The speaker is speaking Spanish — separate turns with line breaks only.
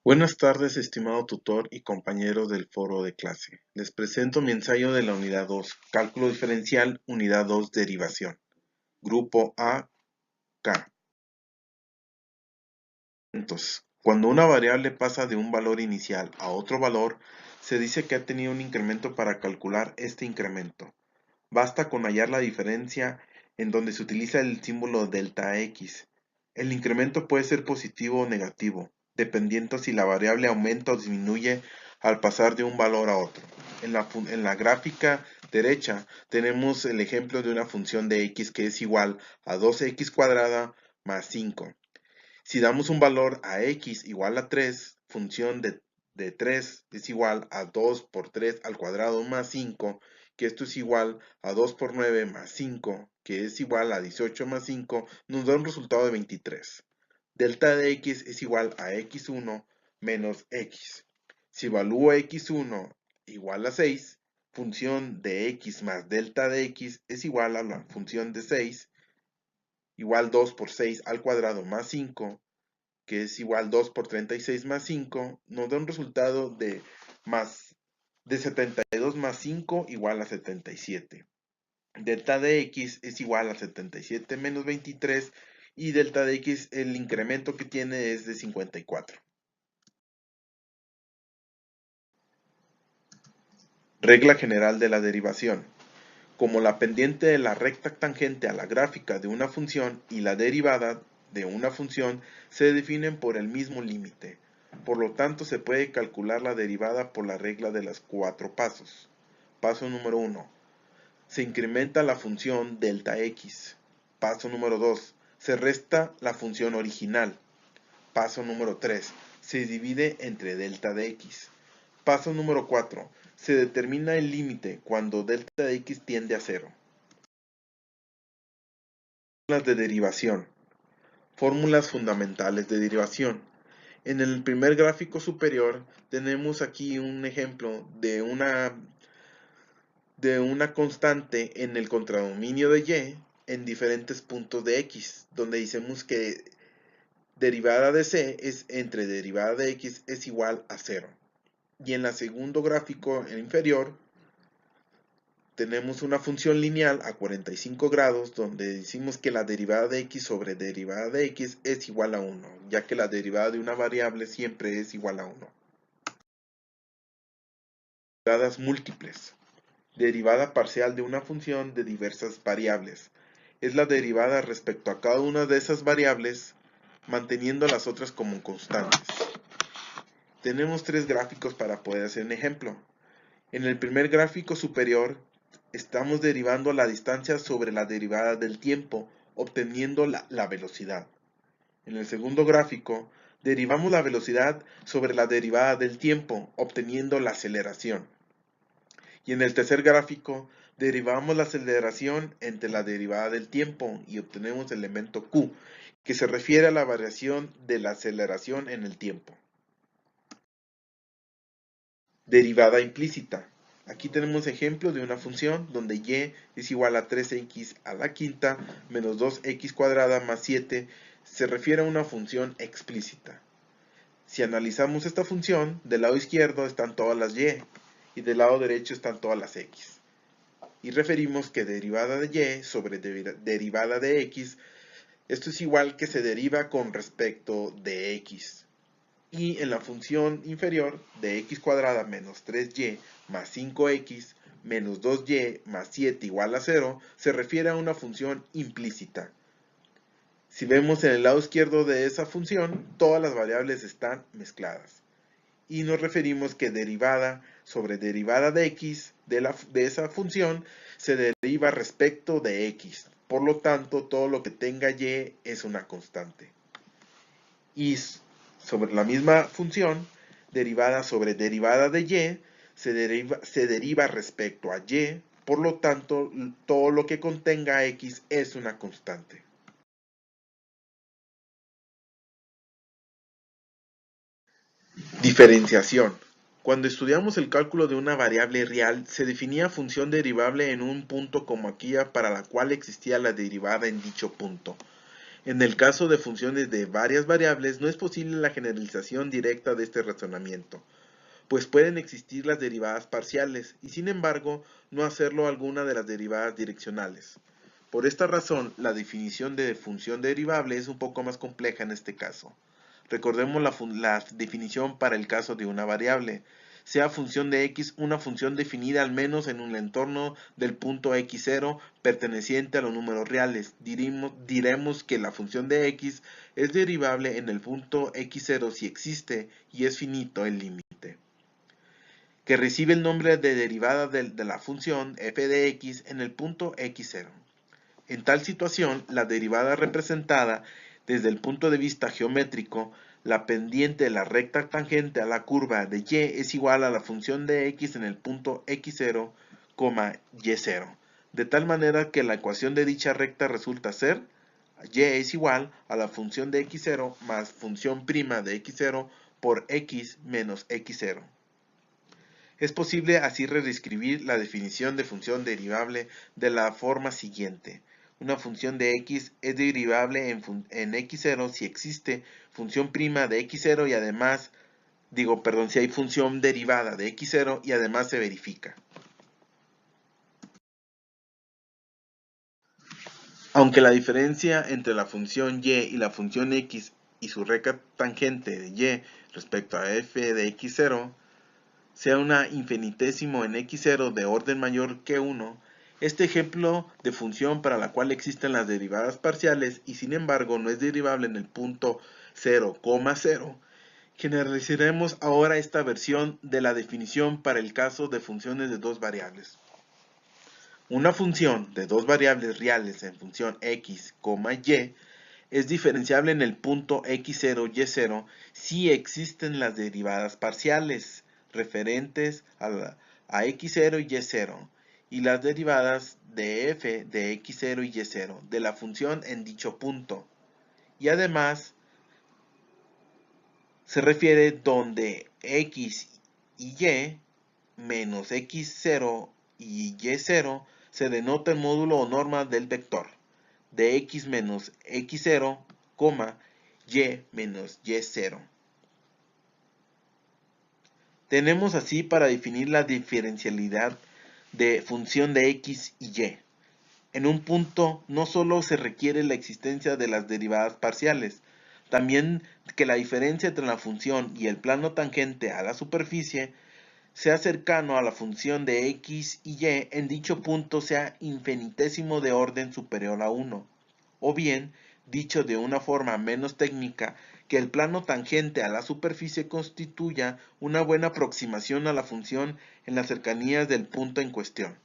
Buenas tardes, estimado tutor y compañeros del foro de clase. Les presento mi ensayo de la unidad 2, Cálculo diferencial, unidad 2, Derivación. Grupo A, K. Cuando una variable pasa de un valor inicial a otro valor, se dice que ha tenido un incremento para calcular este incremento. Basta con hallar la diferencia en donde se utiliza el símbolo delta x. El incremento puede ser positivo o negativo, dependiendo si la variable aumenta o disminuye al pasar de un valor a otro. En la gráfica derecha tenemos el ejemplo de una función de x que es igual a 2x cuadrada más 5. Si damos un valor a x igual a 3, función de 3 es igual a 2 por 3 al cuadrado más 5, que esto es igual a 2 por 9 más 5, que es igual a 18 más 5, nos da un resultado de 23. Delta de x es igual a x1 menos x. Si evalúo x1 igual a 6, función de x más delta de x es igual a la función de 6, igual 2 por 6 al cuadrado más 5, que es igual 2 por 36 más 5, nos da un resultado de 72 más 5 igual a 77. Delta de x es igual a 77 menos 23 y delta de x, el incremento que tiene es de 54. Regla general de la derivación. Como la pendiente de la recta tangente a la gráfica de una función y la derivada de una función se definen por el mismo límite. Por lo tanto, se puede calcular la derivada por la regla de los 4 pasos. Paso número 1. Se incrementa la función delta x. Paso número 2. Se resta la función original. Paso número 3. Se divide entre delta de x. Paso número 4. Se determina el límite cuando delta de x tiende a 0. Fórmulas de derivación. Fórmulas fundamentales de derivación. En el primer gráfico superior tenemos aquí un ejemplo de una constante en el contradominio de y en diferentes puntos de x, donde decimos que derivada de c es entre derivada de x es igual a 0. Y en el segundo gráfico inferior tenemos una función lineal a 45 grados donde decimos que la derivada de x sobre derivada de x es igual a 1, ya que la derivada de una variable siempre es igual a 1. Derivadas múltiples. Derivada parcial de una función de diversas variables. Es la derivada respecto a cada una de esas variables, manteniendo las otras como constantes. Tenemos tres gráficos para poder hacer un ejemplo. En el primer gráfico superior, estamos derivando la distancia sobre la derivada del tiempo, obteniendo la velocidad. En el segundo gráfico, derivamos la velocidad sobre la derivada del tiempo, obteniendo la aceleración. Y en el tercer gráfico, derivamos la aceleración entre la derivada del tiempo y obtenemos el elemento q, que se refiere a la variación de la aceleración en el tiempo. Derivada implícita. Aquí tenemos ejemplo de una función donde y es igual a 3x a la quinta menos 2x cuadrada más 7 se refiere a una función explícita. Si analizamos esta función, del lado izquierdo están todas las y del lado derecho están todas las x. Y referimos que derivada de y sobre derivada de x, esto es igual que se deriva con respecto de x. Y en la función inferior de x cuadrada menos 3y más 5x menos 2y más 7 igual a 0 se refiere a una función implícita. Si vemos en el lado izquierdo de esa función, todas las variables están mezcladas. Y nos referimos que derivada sobre derivada de x de esa función se deriva respecto de x. Por lo tanto, todo lo que tenga y es una constante. Y sobre la misma función, derivada sobre derivada de y, se deriva respecto a y, por lo tanto, todo lo que contenga x es una constante. Diferenciación. Cuando estudiamos el cálculo de una variable real, se definía función derivable en un punto como aquella para la cual existía la derivada en dicho punto. En el caso de funciones de varias variables, no es posible la generalización directa de este razonamiento, pues pueden existir las derivadas parciales y sin embargo no hacerlo alguna de las derivadas direccionales. Por esta razón, la definición de función derivable es un poco más compleja en este caso. Recordemos la definición para el caso de una variable. Sea función de x una función definida al menos en un entorno del punto x0 perteneciente a los números reales. Diremos que la función de x es derivable en el punto x0 si existe y es finito el límite, que recibe el nombre de derivada de la función f de x en el punto x0. En tal situación, la derivada representada desde el punto de vista geométrico, la pendiente de la recta tangente a la curva de y es igual a la función de x en el punto x0, y0, de tal manera que la ecuación de dicha recta resulta ser y es igual a la función de x0 más función prima de x0 por x menos x0. Es posible así reescribir la definición de función derivable de la forma siguiente. Una función de x es derivable en x0 si existe función prima de x0 y además, si hay función derivada de x0 y además se verifica. Aunque la diferencia entre la función y la función x y su recta tangente de y respecto a f de x0 sea una infinitésimo en x0 de orden mayor que 1, este ejemplo de función para la cual existen las derivadas parciales y sin embargo no es derivable en el punto 0, 0, generalizaremos ahora esta versión de la definición para el caso de funciones de dos variables. Una función de dos variables reales en función x, y es diferenciable en el punto x0, y0 si existen las derivadas parciales referentes a x0 y y0 y las derivadas de f de x0 y y0 de la función en dicho punto. Y además se refiere donde x y y menos x0 y y0 se denota el módulo o norma del vector de x menos x0, y menos y0. Tenemos así para definir la diferencialidad de función de x y y. En un punto no solo se requiere la existencia de las derivadas parciales, también que la diferencia entre la función y el plano tangente a la superficie sea cercano a la función de x y y en dicho punto sea infinitésimo de orden superior a 1. O bien, dicho de una forma menos técnica, que el plano tangente a la superficie constituya una buena aproximación a la función en las cercanías del punto en cuestión.